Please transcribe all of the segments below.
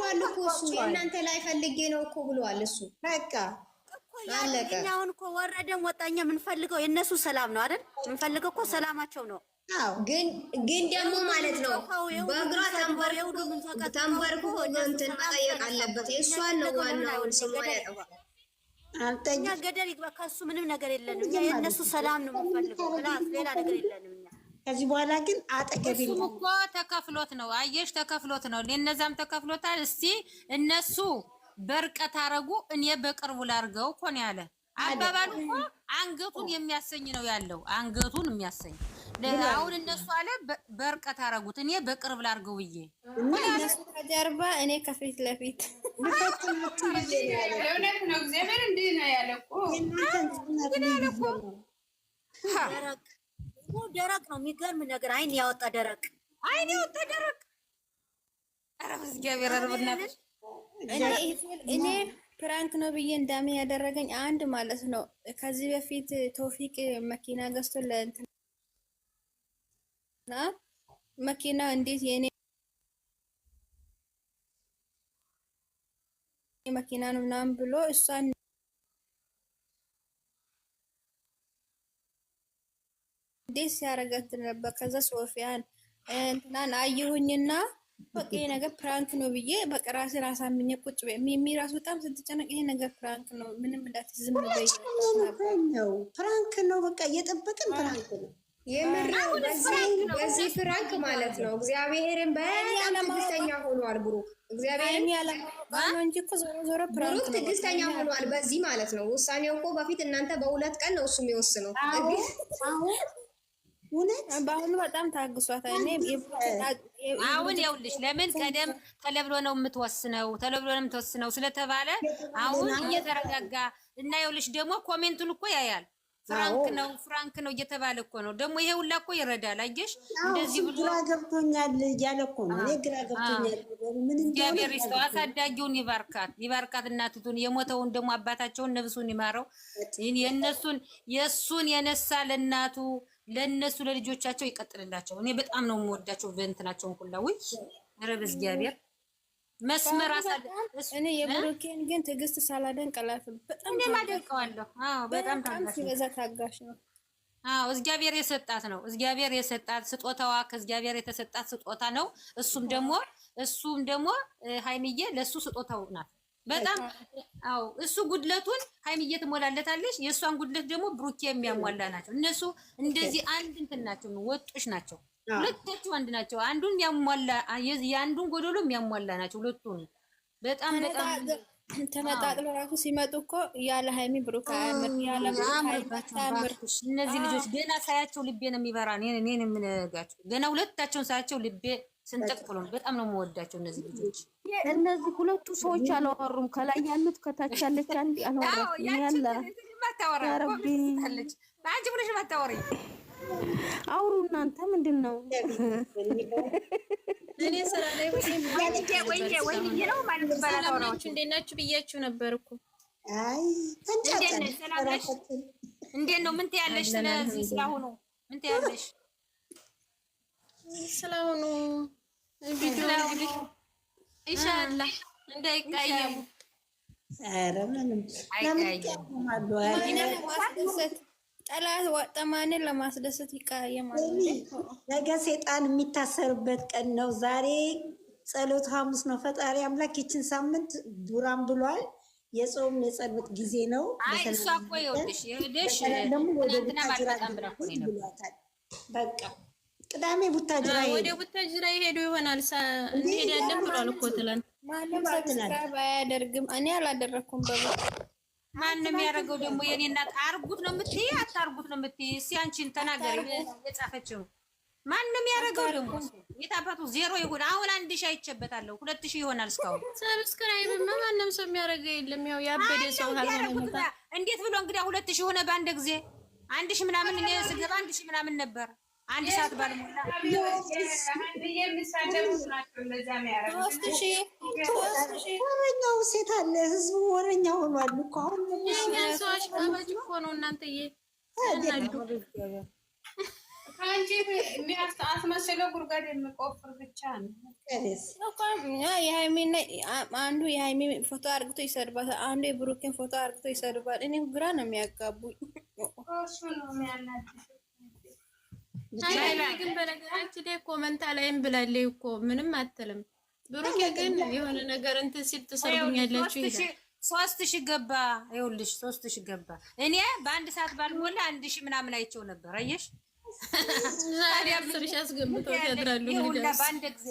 ብሏል እኮ እሱ የእናንተ ላይ ፈልጌ ነው እኮ ብሏል እሱ። በቃ አለቀ። እኛውን እኮ ወረደም ወጣኛ የምንፈልገው የእነሱ ሰላም ነው አይደል? የምንፈልገው እኮ ሰላማቸው ነው። ግን ደግሞ ማለት ነው በእግሯ ተንበርክኮ እንትን መጠየቅ አለበት። የእሷን ነው ዋናውን ስሟ ያጠፋል። እኛ ገደል ይግባ ከሱ ምንም ነገር የለንም። እኛ የእነሱ ሰላም ነው የምንፈልገው። ሌላ ነገር የለንም እኛ። ከዚህ በኋላ ግን አጠገብ እሱም እኮ ተከፍሎት ነው። አየሽ ተከፍሎት ነው። እነዛም ተከፍሎታል። እስቲ እነሱ በርቀት አረጉ፣ እኔ በቅርቡ ላርገው እኮ ነው ያለ። አባባሉ እኮ አንገቱን የሚያሰኝ ነው ያለው። አንገቱን የሚያሰኝ አሁን እነሱ አለ በርቀት አረጉት፣ እኔ በቅርብ ላርገው ብዬ እነሱ ከጀርባ እኔ ከፊት ለፊት እውነት ነው። እግዚአብሔር እንዲህ ነው ያለ እኮ ደረቅ ነው። የሚገርም ነገር አይን ያወጣ ደረቅ፣ አይን ያወጣ ደረቅ። ኧረ እግዚአብሔር ረብናት እኔ ፕራንክ ነው ብዬ እንዳምን ያደረገኝ አንድ ማለት ነው። ከዚህ በፊት ቶፊቅ መኪና ገዝቶ ለእንትና መኪና እንዴት የኔ መኪና ነው ምናምን ብሎ እሷን እንዴት ሲያረጋት ነበር። ከዛ ሶፊያን እንትናን አየሁኝና በቃ ይሄ ነገር ፕራንክ ነው ብዬ በቃ ራሴን አሳምኜ ቁጭ በይ። ሚሚ ራሱ በጣም ስትጨነቅ ይሄ ነገር ፕራንክ ነው ምንም እንዳትዝም በይ ነው ፕራንክ ነው በቃ እየጠበቅን ፕራንክ ነው የምራው በዚህ ፍራንክ ማለት ነው። እግዚአብሔርን በጣም ትዕግስተኛ ሆኗል ብሩክ። እግዚአብሔርን ያለማው እንጂ እኮ ዞሮ ፕራንክ ብሩክ ትዕግስተኛ ሆኗል በዚህ ማለት ነው። ውሳኔው እኮ በፊት እናንተ በ2 ቀን ነው እሱ የሚወስነው። በአሁኑ በጣም ታግሷታል። አሁን ይኸውልሽ ለምን ቀደም ተለብሎ ነው የምትወስነው ስለተባለ አሁን እየተረጋጋ እና ይኸውልሽ ደግሞ ኮሜንቱን እኮ ያያል። ፍራንክ ነው እየተባለ እኮ ነው ደግሞ ይሄ ሁላ እኮ ይረዳል። አየሽ እንደዚህ ብሎ ግራ ገብቶኛል እያለ እኮ ነው። እኔ ግራ ገብቶኛል። ምን እግዚአብሔር ይስጠው፣ አሳዳጊውን ይባርካት እናቱን፣ የሞተውን ደግሞ አባታቸውን ነብሱን ይማረው። የእሱን የነሳ ለእናቱ ለነሱ ለልጆቻቸው ይቀጥልላቸው። እኔ በጣም ነው የምወዳቸው በእንትናቸውን ሁላ ወይ ረብ እግዚአብሔር መስመር እኔ የብሩኬን ግን ትዕግስት ሳላደንቅ አላልፍም። በጣም እኔ ማደንቀዋለሁ። በጣም ታጋሽ ነው። እግዚአብሔር የሰጣት ስጦታዋ ከእግዚአብሔር የተሰጣት ስጦታ ነው። እሱም ደግሞ ሃይሚዬ ለሱ ስጦታው ናት። በጣም እሱ ጉድለቱን ሃይሚዬ ትሞላለታለች። የእሷን ጉድለት ደግሞ ብሩኬ የሚያሟላ ናቸው። እነሱ እንደዚህ አንድ እንትን ናቸው፣ ወጦች ናቸው። ሁለታቸው አንድ ናቸው። አንዱን የሚያሟላ የአንዱን ጎደሎ የሚያሟላ ናቸው ሁለቱን። በጣም ተነጣጥለው ራሱ ሲመጡ እኮ ያለ ሃይሚ ብሩክ ያለ እነዚህ ልጆች ገና ሳያቸው ልቤ ነው የሚበራ። እኔን የምነጋቸው ገና ሁለታቸውን ሳያቸው ልቤ ስንጠቅ ብሎ በጣም ነው የምወዳቸው እነዚህ ልጆች። እነዚህ ሁለቱ ሰዎች አላወሩም። ከላይ ያሉት ከታች ያለች አንድ አላወራም። ያላ አንቺ ብለሽ ማታወሪ አውሩ እናንተ ምንድን ነው? እኔ ስራ ላይ ወይ ነው ማለት ነው። እንዴት ናችሁ ብያችሁ ነበር እኮ። አይ እንዴት ነው? ምን ትያለሽ? ስለዚህ ስላሁኑ ምን ትያለሽ? ስላሁኑ ቪዲዮ ኢንሻአላህ እንዳይቀየሙ። ኧረ ምንም ጠላት ወጠማንን ለማስደሰት ይቀያየማል። ነገ ሰይጣን የሚታሰርበት ቀን ነው። ዛሬ ጸሎት ሐሙስ ነው። ፈጣሪ አምላክ ይችን ሳምንት ዱራም ብሏል። የጾም የጸሎት ጊዜ ነው። እሷ እኮ ይኸውልሽ በቃ ቅዳሜ ቡታጅራ ወደ ቡታጅራ ይሄዱ ይሆናል። እንሄዳለን ብሏል እኮ ትላንት። ማንም ሰብስክራይብ አያደርግም። እኔ አላደረኩም ማንም ያደረገው ደግሞ የኔ እናት አርጉት ነው የምትይ አታርጉት ነው የምትይ? እስኪ አንቺን ተናገሪ። የጻፈችው ማንም ያደረገው ደግሞ የታባቱ ዜሮ ይሁን። አሁን 1000 አይቼበታለሁ 2000 ይሆናል እስካሁን። ሰብስክራይብ ማንም ሰው የሚያደርገው የለም። ያው ያበደ ሰው ሀዘነ እንዴት ብሎ እንግዲህ 2000 ሆነ በአንድ ጊዜ? 1000 ምናምን እኔ ስገባ 1000 ምናምን ነበር። አንድ ሰዓት ባልሞላ ወረኛው ሴት አለ። ህዝቡ ወረኛ ሆኗል እኮ አሁን ሰዎች አባጅ እኮ ነው እናንተዬ። አንቺ አስመስለው ጉድጓድ የሚቆፍር ብቻ ነው። አንዱ የሃይሚ ፎቶ አርግቶ ይሰድባል፣ አንዱ የብሩኬን ፎቶ አርግቶ ይሰድባል። እኔ ግራ ነው የሚያጋቡኝ። እሱ ነው የሚያናድድ። ግን በነገራችን ላይ ኮመንታ ላይም ብላለች እኮ ምንም አትልም። ብሩኬ ግን የሆነ ነገር እንትን ሲል ትሰርጉኛላችሁ ይላል። 3000 ገባ። ይኸውልሽ 3000 ገባ። እኔ በአንድ ሰዓት ባልሞላ 1000 ምናምን አይቼው ነበር። አየሽ ዛሬ 10,000 አስገብተው ያድራሉ። ይሁንላ በአንድ ጊዜ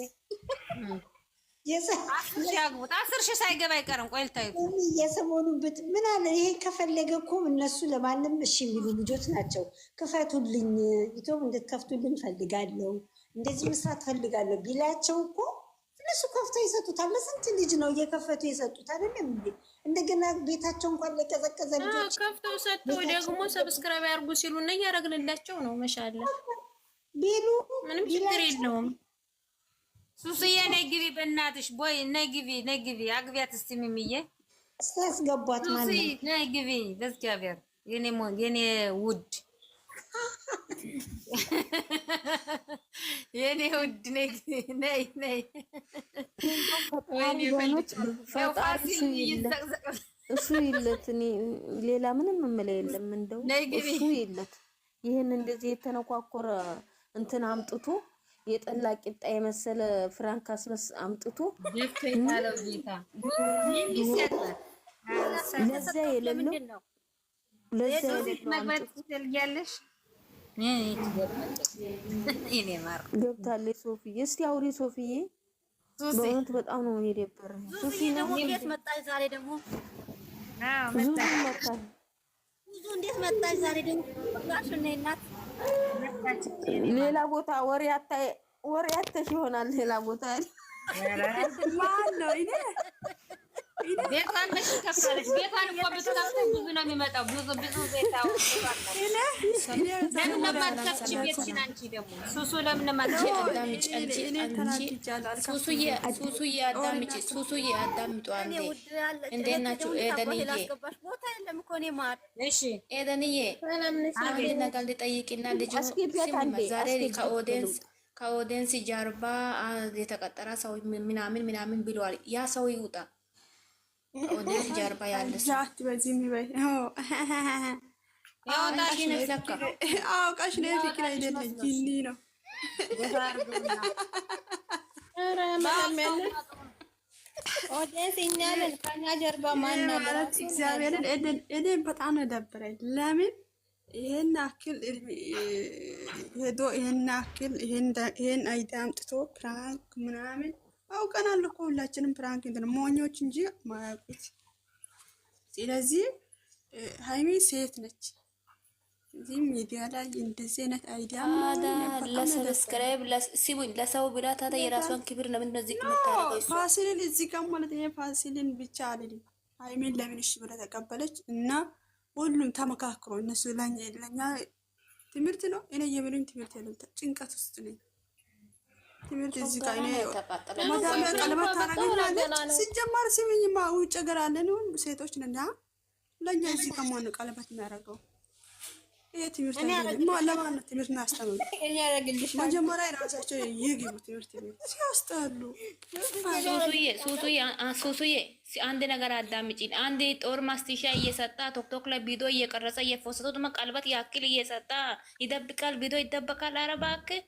ያግቡት 10,000 ሳይገባ አይቀርም። ቆይ ልታዩ የሰሞኑ ምን አለ ይሄ ከፈለገ እኮ እነሱ ለማንም እሺ የሚሉ ልጆች ናቸው። ክፈቱልኝ፣ ዩቲዩብ እንድትከፍቱልኝ ፈልጋለሁ፣ እንደዚህ መስራት ፈልጋለሁ ቢላቸው እኮ እነሱ ከፍተው ይሰጡታል። ለስንት ልጅ ነው እየከፈቱ የሰጡት አይደለም እንዴ? እንደገና ቤታቸው እንኳን ለቀዘቀዘ ልጆች ከፍተው ሰጥተው ደግሞ ሰብስክራይብ ያርጉ ሲሉ እና ያረግንላቸው ነው። መሻለ ቢሉ ምንም ችግር የለውም። ሱስዬ ነይ ግቢ፣ በእናትሽ ቦይ ነይ ግቢ፣ ነይ ግቢ፣ አግቢያት እስቲ ሚሚዬ ያስገቧት ማለት ሱሲ ነይ ግቢ። በእግዚአብሔር የኔ ውድ የኔ ውድ ነይ ነይ ነይ። እሱ ይለት እኔ ሌላ ምንም የምለው የለም። እንደው እሱ ይለት ይሄን እንደዚህ የተነኳኮረ እንትን አምጥቶ የጠላ ቂጣ የመሰለ ፍራንክ አስመስ አምጥቶ ለዛ የሌለው ለዛ የሌለው ገብታለች ሶፊዬ። እስቲ አውሪ ሶፊዬ። በእውነት በጣም ነው የደበረኝ። ሶፊ ደግሞ እንዴት መጣች ዛሬ? ደግሞ ብዙ መጣች። ብዙ እንዴት መጣች ዛሬ? ደግሞ ጋሽ እና እናት ሌላ ቦታ ወሬ አተሽ ይሆናል። ሌላ ቦታ ማን ነው? ቤቷን መሽ ከፍታለች። ቤቷን እኮ ብትከፍተው ብዙ ነው የሚመጣው። ብዙ ቤታው ለምን ማትከፍቺ ቤትሽን? አንቺ ደግሞ ሱሱ ለምን ማትከፍቺ? ሱሱዬ አዳምጪ አንዴ። እንዴት ናችሁ? ኤደንዬ አንድ ነገር ልጠይቅና ልጁ ዛሬ ከኦዲየንስ ጀርባ የተቀጠረ ሰው ምናምን ብለዋል። ያ ሰው ይውጣ። ከኦዲየንስ ጀርባ ያለ ሰው በዚህ የሚበይ አውቃሽ ነው። ፍቅር አይደለም ጂኒ ነው። ኦዲየንስ እኛ ነን። ከኛ ጀርባ ማን አለ? እግዚአብሔርን እኔ በጣም ነው ደበረኝ። ለምን ይሄን አክል ሄዶ ይሄን አክል ይሄን አይዳ አምጥቶ ፕራንክ ምናምን አውቀናል እኮ ሁላችንም ፕራንክ እንትን ሞኞች እንጂ ማያውቁት። ስለዚህ ሃይሚ ሴት ነች። እዚህ ሚዲያ ላይ እንደዚህ አይነት አይዲያ ለሰብስክራይብ ለሰው ብላ ታዲያ የራሷን ክብር ለምን እንደዚህ የምታረገው? ፋሲልን እዚህ ጋር ማለት ይሄ ፋሲልን ብቻ አይደለም ሃይሚን ለምን እሺ ብላ ተቀበለች እና ሁሉም ተመካክሮ እነሱ ለኛ ትምህርት ነው። እኔ የምንም ትምህርት የለም፣ ጭንቀት ውስጥ ነኝ። ትምህርት እዚህ ጋር እኔ ማዳም ቀለበት ታረጋለች። ሲጀመር ሲሚኝማ ውጭ ሀገር አለን ሴቶች ነን። ለኛ እዚህ ጋር ማን ቀለበት የሚያደርገው? ይሄ ትምህርት ነው። ለማን ነው ትምህርት እናስተምሩ? እኛ ያረግልሽ መጀመሪያ ራሳቸው ይግቡ ትምህርት ቤት። ሲያስጠሉ። ሱሱዬ አንድ ነገር አዳምጪ። አንድ ጦር ማስቲሻ እየሰጣ ቶክቶክ ላይ ቪዲዮ እየቀረጸ እየፎሰቱት ቀለበት ያክል እየሰጣ ይደብቃል። ቪዲዮ ይደበቃል። ኧረ እባክህ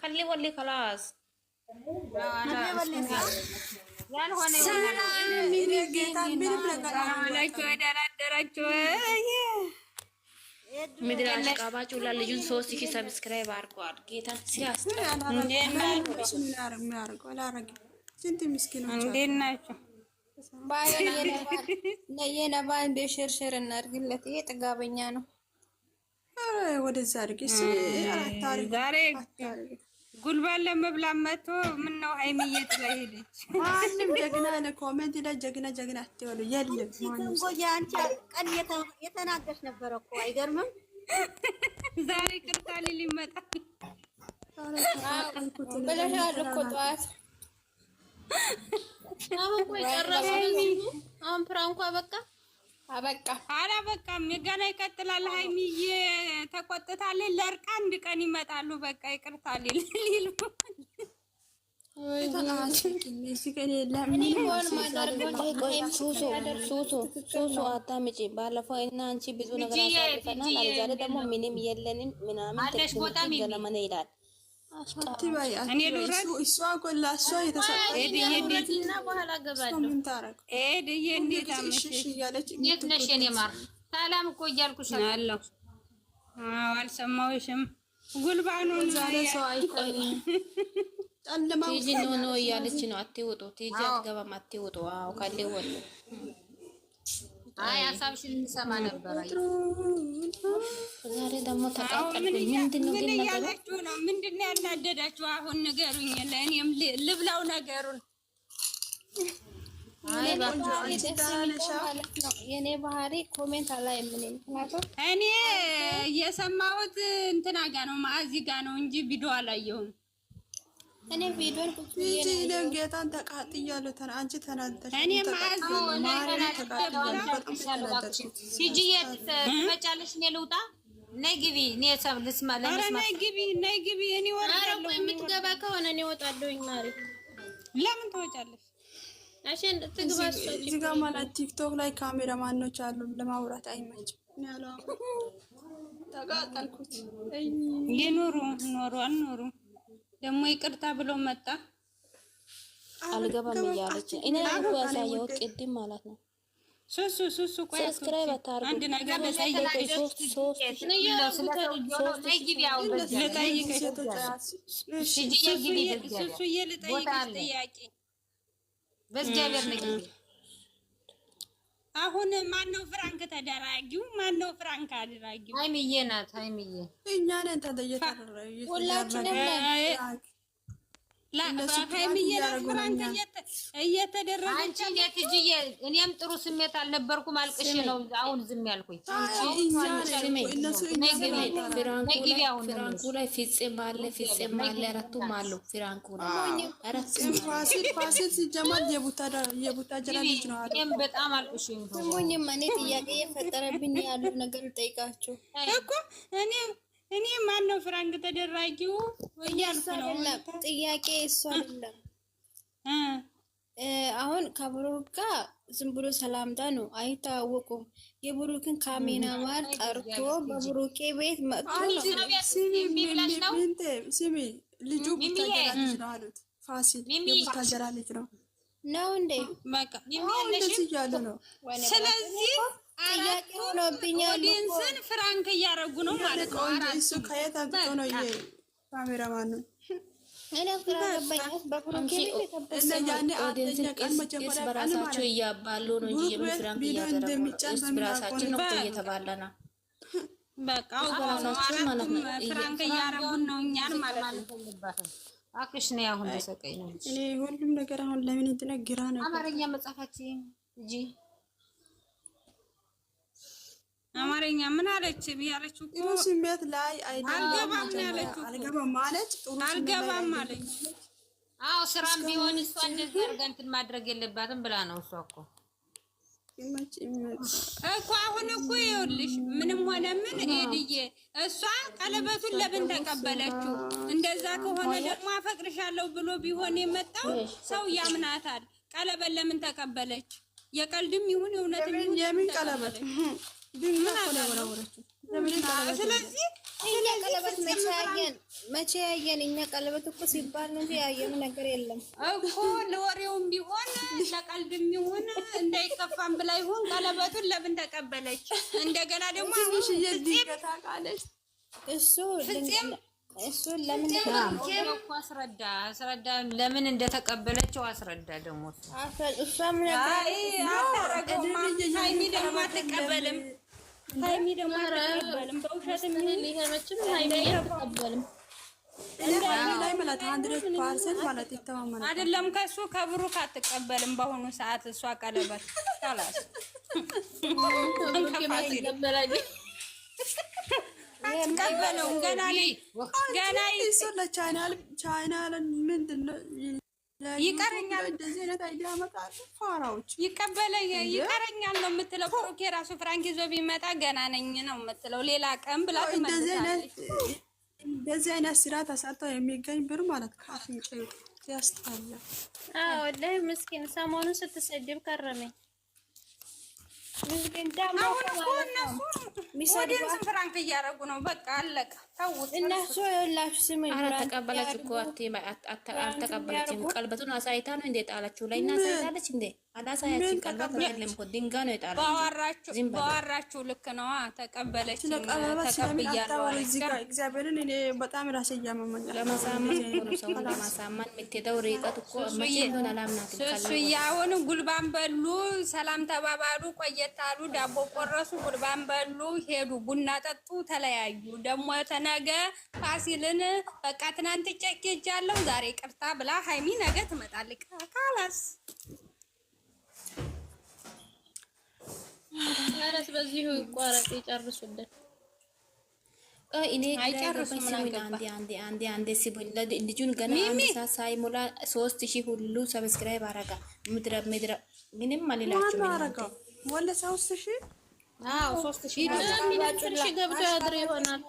ከሊ ወሊ ከላስ ያልሆነ ምድር አሽቃባጭ ሁላ ልጁን 3000 ሰብስክራይብ አድርገዋል። ጌታ ሲያስጠላ ስንት ምስኪኖች እንዴት ናቸው? የነባ እንደ ሽርሽር እናድርግለት። ይሄ ጥጋበኛ ነው። ወደዛ አድርጊ። ዛሬ ጉልባን ለመብላት መቶ ምን ነው ሃይሚዬ ጥላ ሄደች። ማንም ጀግና ነው ኮሜንት ላይ ጀግና አትበሉ። የለም ማንም አንቺ ቀን የተናገርሽ ነበር እኮ አይገርምም? ዛሬ ቅርታ ሊል ይመጣል ብለሻል እኮ ጠዋት። አሁን ቆይ ጨረሱ። አሁን ፕራንኳ በቃ አላበቃም። ገና ይቀጥላል። ሀይሚዬ ተቆጥታለች። ለእርቅ አንድ ቀን ይመጣሉ። በቃ ይቅርታ ሊሉ ሱሱ አታምጪ። ባለፈው እና አንቺ ብዙ ነገር አሳልፈናል። ዛሬ ደግሞ ምንም የለንም ምናምን ገለመነ ይላል። ሰላም እኮ እያልኩሽ አለሁ። አልሰማሁሽም። ጉልባኑን ቲጂ ነው እያለች ነው። አትወጡ ቲጂ አትገባም። አትወጡ። አዎ ካለ ወጡ። አይ ሀሳብሽን እንሰማ ነበር። ዛሬ ደግሞ ተቃጠልኩ። ምንድነው ግን ያላችሁ ነው? ምንድነው ያናደዳችሁ? አሁን ንገሩኝ። ለእኔም ልብላው ነገሩን። የኔ ባህሪ ኮሜንት አላይም። ምክንያቱም እኔ የሰማሁት እንትና ጋ ነው ማዚ ጋ ነው እንጂ ቪዲዮ አላየሁም። እኔ ቪዲዮን ጌታን ተቃጥያለሁ። አንቺ ተናደሽ እኔ ማዚ ሲጂዬ ትመጫለሽ? እኔ ልውጣ? ነይ ግቢ። እኔ ሰብ ልስማ ለመስማ ነይ ግቢ። እኔ ወርዳለሁ። የምትገባ ከሆነ እኔ እወጣለሁኝ። ማሪ ለምን ትወጫለሽ? አሸን ትግባ። እዚህ ጋር ማለት ቲክቶክ ላይ ካሜራ ማኖች አሉ። ለማውራት አይመችም። እኔ አላው ተቃጠልኩት። ይኑሩ አልኖሩ ደግሞ ይቅርታ ብሎ መጣ። አልገባም እያለች እኔ እኮ ያሳየሁት ቅድም ማለት ነው። ሱሱ ቆይ ሰብስክራይብ አታርጉ። አንድ ነገር ልጠይቅሽ። ሱሱዬ ልጠይቅሽ ጥያቄ። በእግዚአብሔር ነኝ። አሁን ማነው ፍራንክ ተደራጊው? ማነው ፍራንክ አድራጊው? ሀይሚዬ ናት። ሀይሚዬ እኛ ነን ተደየተደረገ ሁላችንም ሀይሚዬ ናት ፍራንክ እየተደረገች። አንቺ ትጅዬ እኔም ጥሩ ስሜት አልነበርኩም። አልቅሽ ነው አሁን ዝም ያልኩኝ። ፍራንኩ ላይ ፍፄም አለ አራቱም አሉ። ፍራንኩ ፋሲል ሲጀመር የቡታጀራ ልጅ ነው አለ። እኔም በጣም አልቅሽ ሙኝም እኔ ጥያቄ የፈጠረብኝ ያሉ ነገር ጠይቃችሁ እኮ እኔ ማን ነው ፍራንክ ተደራጊው እያልኩ ነው። ጥያቄ እሱ አይደለም። አሁን ከብሩክ ጋር ዝም ብሎ ሰላምታ ነው፣ አይታወቁም። የብሩክን ካሜራማን ጠርቶ በብሩኬ ቤት መጥቶ ስሚ ልጁ ቡታጀራ ልጅ ነው አሉት። ፋሲል የቡታጀራ ልጅ ነው እንዴ? በቃ እንደዚህ እያሉ ነው። ስለዚህ ጥያቄ ሆኖብኛል። ኦዲየንስን ፍራንክ እያደረጉ ነው ማለት ነው። እሱ ከየት አምጥቶ ነው ካሜራማን ነው? እኔ ፍራንክ በብሩኬ ቤት እርስ በራሳቸው እያባሉ ነው እንጂ የምን ፍራንክ እያደረጉ እርስ በራሳችን ነው እየተባለ ነው። በቃ በራሳችን ማለት ነው ፍራንክ እያደረጉ ነው እኛን ማለት ነው። አክሽ ነው አሁን ተሰቀይ ነው። እኔ ሁሉም ነገር አሁን ለምን እንትነግራ ነው አማርኛ መጻፋችን እንጂ አማርኛ ምን አለች ቢያለችው እኮ ጥሩ ስሜት ላይ አልገባም ያለችው አልገባም ማለት ጥሩ አልገባም ማለት አዎ ስራም ቢሆን እሷ እንደዚህ አድርጋ እንትን ማድረግ የለባትም ብላ ነው እሷ እኮ አሁን እኮ ይኸውልሽ ምንም ሆነ ምን ሄድዬ እሷ ቀለበቱን ለምን ተቀበለችው? እንደዛ ከሆነ ደግሞ አፈቅርሻለሁ ብሎ ቢሆን የመጣው ሰው ያምናታል። ቀለበት ለምን ተቀበለች? የቀልድም ይሁን እውነትም ይሁን የምን ቀለበት ስለዚህ እኛ ቀለበት መቼ ያየን? እኛ ቀለበት እኮ ሲባል ነው እንጂ ያየን ነገር የለም እኮ። ለወሬውም ቢሆን ለቀልድም ይሁን እንዳይከፋም ብላ ይሁን ቀለበቱን ለምን ተቀበለች? እንደገና ደግሞ እሱ ለምን አስረዳ ለምን እንደተቀበለችው አስረዳ። ደግሞ እሷም ሀይሚ ደግሞ አትቀበልም። ሀይሚ ደግሞ አትቀበልም። በውሸትም አይደለም ከእሱ ከብሩክ አትቀበልም። በአሁኑ ሰዓት እሷ ቀለበት ካላስ አትቀበለውም። ገና ቻይናል ምንድን ነው ይቀረኛል እንደዚህ አይነት አይዲያ ያመጣሉ ፋራዎች። ይቀረኛል ነው የምትለው። ብሩኬ ራሱ ፍራንክ ይዞ ቢመጣ ገና ነኝ ነው የምትለው። ሌላ ቀን ብላ ትመልሳለች። እንደዚህ አይነት ስራ ተሰርተው የሚገኝ ብር ማለት ከአፍንጫ ያስጠላል። ወላሂ ምስኪን ሰሞኑን ስትሰድብ ከረመኝ። አሁን እኮ እነሱ ወዲንስን ፍራንክ እያደረጉ ነው። በቃ አለቀ። ተውት እነሱ ይኸውላችሁ ስሙ ተቀበለች እኮ አልተቀበለችም። ቀለበቱን አሳይታ ነው እንዴ ጣለችው? ላይ እና አሳይታለች እንዴ? አላሳያችም። ቀለበት አይደለም እኮ ድንጋይ ነው የጣለችው። በዋራችሁ ልክ ነው። ተቀበለች ተቀብያለሁ። እግዚአብሔርን እኔ በጣም ራሴ እያመመኝ ለማሳመን ነው ሰው ለማሳመን የምትሄደው ርቀት እኮ መቼ እንደሆነ አላምናትም። እሱዬ አሁን ጉልባን በሉ፣ ሰላም ተባባሉ፣ ቆየት አሉ፣ ዳቦ ቆረሱ፣ ጉልባን በሉ፣ ሄዱ፣ ቡና ጠጡ፣ ተለያዩ። ደግሞ ነገ ፋሲልን በቃ ትናንት ጨቄጃለሁ ዛሬ ቅርታ ብላ ሃይሚ ነገ ትመጣለች። ካላስ አረስ በዚሁ ይቋረጥ ይጨርሱልን። እኔ አይጨርሱም። አንዴ ሲብል ልጁን ገና አንድ ሰዓት ሳይሞላ 3000 ሁሉ ሰብስክራይብ አረጋ። ምድረ ምንም አልላችሁም። አረጋው ወለ 3000 3000 ገብቶ ያድር ይሆናል።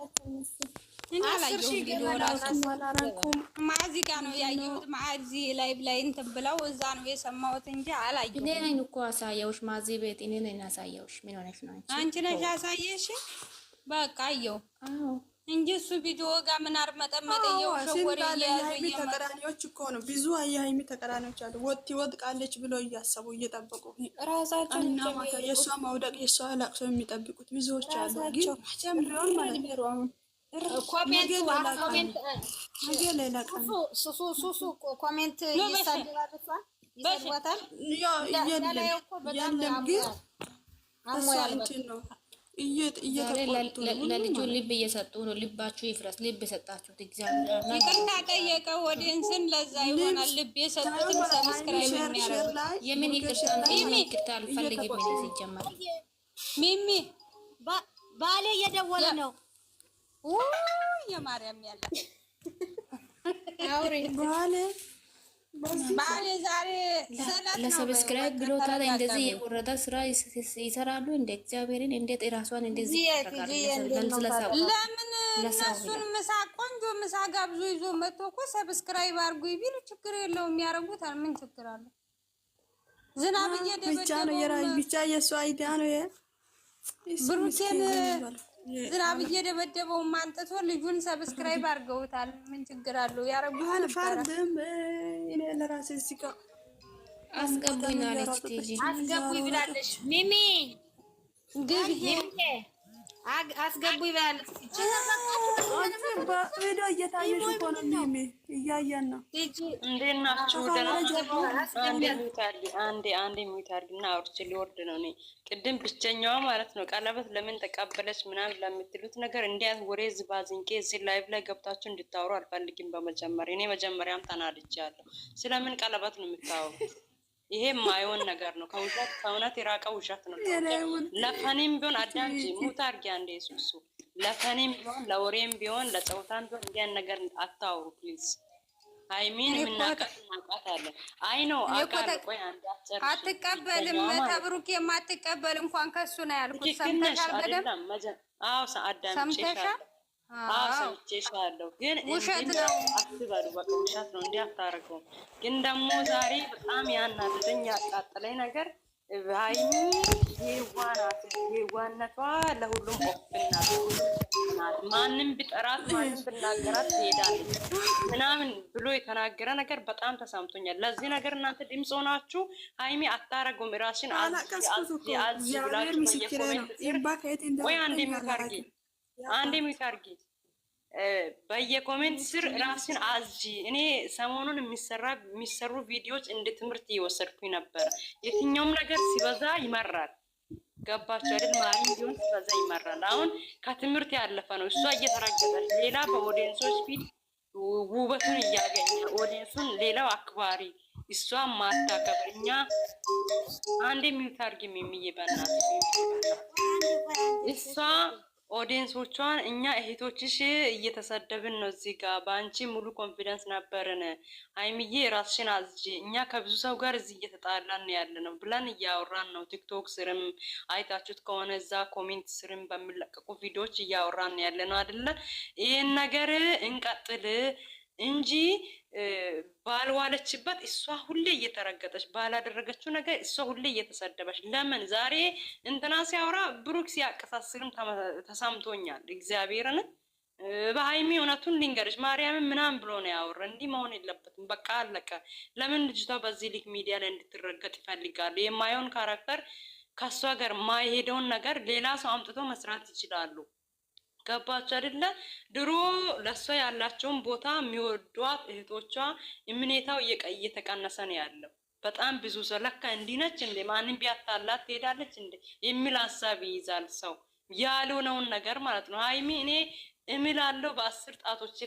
ማዚ ጋ ነው ያየሁት። ማዚ ላይቭ ላይ እንትን ብለው እዛ ነው የሰማሁት እንጂ አላየሁም። እኔ ነኝ እኮ አሳየውሽ። ማዚ ቤት እኔ ነኝ አሳየውሽ። ምን ሆነሽ ነው አንቺ ነሽ ያሳየሽ? በቃ አየሁ እንጂ እሱ ቪዲዮ ጋር ምን አርመጠመጠ የወሸወሬ ያያዙ ተቀራኒዎች እኮ ነው። ብዙ የሃይሚ ተቀራኒዎች አሉ። ወጥቃለች ብለው እያሰቡ እየጠበቁ ራሳቸው እና ማታ የሷ ማውደቅ የሷ ለቅሶ የሚጠብቁት ብዙዎች አሉ። ግን ጀምረውን ማለት ነው አሁን ኮሜንት ይሰድባታል። ለልጁ ልብ እየሰጡ ነው። ልባችሁ ይፍረስ። ልብ የሰጣችሁት እግዚአብሔር ይቅርታ ጠየቀ። ወዲንስን ለዛ ይሆናል ልብ የሰጡትን ሰብስክራይብ የሚያደርጉ የምን ይቅርታ አልፈልግም። ምን ሲጀመር ሚሚ ባሌ እየደወለ ነው። የማርያም ያለ አውሪ ባሌ ዛሬ ለሰብስክራይብ ብሎ ታዲያ እንደዚህ የወረደ ስራ ይሰራሉ። እንደ እግዚአብሔርን እንዴት ራሷን እንደዚህ ያደርጋሉ? ለምን እነሱን ምሳ ቆንጆ ምሳ ጋብዞ ይዞ መጥቶ እኮ ሰብስክራይብ አድርጉ ቢሉ ችግር የለውም ያደርጉታል። ምን ችግር አለ? ዝናብ እየደበደበው ብቻ የእሱ አይዲያ ነው። ብሩኬን ዝናብ እየደበደበው ማንጥቶ ልጁን ሰብስክራይብ አድርገውታል። ምን ችግር አለው? ያረጉታል። ፈርድም እኔ ለራሴ እዚህ ጋር አስገቡኝ አለች። ቲጂ አስገቡኝ ብላለች። ሚሚ ግቢ አስገቡኝ ብላለች። ቪዲዮ እየታየሽ እኮ ነው። ሚሚ እያየን ነው። እንዴት ናችሁ? ደህና አንዴ ሚዩት አድርጊና አውርቼ ሊወርድ ነው። እኔ ቅድም ብቸኛዋ ማለት ነው ቀለበት ለምን ተቀበለች ምናምን ለምትሉት ነገር እንዲያት ወሬ ዝባዝንቄ እዚህ ላይቭ ላይ ገብታችሁ እንድታወሩ አልፈልግም። በመጀመሪያ እኔ መጀመሪያም ተናድጃለሁ። ስለምን ቀለበት ነው የምታወሩት? ይሄ ማይሆን ነገር ነው። ከእውነት የራቀ ውሸት ነው። ለፈኔም ቢሆን አዳንጂ ሙት አድርጊ አንዴ ሱሱ ለፈኔም ቢሆን ለወሬም ቢሆን ለጨውታም ቢሆን እንዲያን ነገር አታውሩ ፕሊዝ። ሃይሚን የምናውቃት እናውቃታለን። አይ ነው አቃል ቆይ አንዴ አትጨርሽ። አትቀበልም ተብሩክ የማትቀበል እንኳን ከሱ ነው ያልኩት። ሰምተሻል? በደም አዎ አዳምጪሻለሁ። ሰምቼሻለሁ። ግን ውሸት ነው አትበሉ። በቃ ውሸት ነው እንዲህ አታረገው። ግን ደግሞ ዛሬ በጣም ያናደደኝ ያቃጠለኝ ነገር ሃይሚ የዋነቷ ለሁሉም ኦፕና ናት። ማንም ቢጠራት ማንም ብናገራት ትሄዳለች ምናምን ብሎ የተናገረ ነገር በጣም ተሰምቶኛል። ለዚህ ነገር እናንተ ድምፅ ሆናችሁ ሃይሚ አታረገውም ራስሽን አዚ ብላችሁ በየኮሜንት ስር ወይ አንዴ ሚካርጊ በየኮሜንት ስር ራስን አዚ። እኔ ሰሞኑን የሚሰሩ ቪዲዮዎች እንደ ትምህርት እየወሰድኩኝ ነበር። የትኛውም ነገር ሲበዛ ይመራል። ገባችሁ አይደል? ማሪም ቢሆን ሲበዛ ይመራል። አሁን ከትምህርት ያለፈ ነው። እሷ እየተረገጠች ሌላ በኦዲየንሶች ፊት ውበቱን እያገኘ ኦዲየንሱን ሌላው አክባሪ እሷ ማታከብር እኛ አንዴ ሚውታርግ የሚይበናት እሷ ኦዲየንሶቿን እኛ እህቶችሽ እየተሰደብን ነው እዚህ ጋር በአንቺ ሙሉ ኮንፊደንስ ነበርን። ሀይሚዬ ራስሽን አዝጂ፣ እኛ ከብዙ ሰው ጋር እዚህ እየተጣላን ያለ ነው ብለን እያወራን ነው። ቲክቶክ ስርም አይታችሁት ከሆነ እዛ ኮሜንት ስርም በሚለቀቁ ቪዲዮዎች እያወራን ያለ ነው አይደለ? ይህን ነገር እንቀጥል እንጂ ባልዋለችበት እሷ ሁሌ እየተረገጠች ባላደረገችው ነገር እሷ ሁሌ እየተሰደበች ለምን? ዛሬ እንትና ሲያወራ ብሩክ ሲያቀሳስርም ተሰምቶኛል። እግዚአብሔርን በሀይሚ እውነቱን ልንገርሽ ማርያምን ምናምን ብሎ ነው ያወራ። እንዲህ መሆን የለበትም። በቃ አለቀ። ለምን ልጅቷ በዚህ ልክ ሚዲያ ላይ እንድትረገጥ ይፈልጋሉ? የማይሆን ካራክተር ከእሷ ጋር ማይሄደውን ነገር ሌላ ሰው አምጥቶ መስራት ይችላሉ። ገባች አይደለ? ድሮ ለሷ ያላቸውን ቦታ የሚወዷት እህቶቿ እምኔታው እየተቀነሰ ነው ያለው። በጣም ብዙ ሰው ለካ እንዲህ ነች እንዴ ማንም ቢያታላት ትሄዳለች እንዴ የሚል ሀሳብ ይይዛል ሰው ያልሆነውን ነገር ማለት ነው። ሀይሚ እኔ እምላለሁ በ10 ጣቶች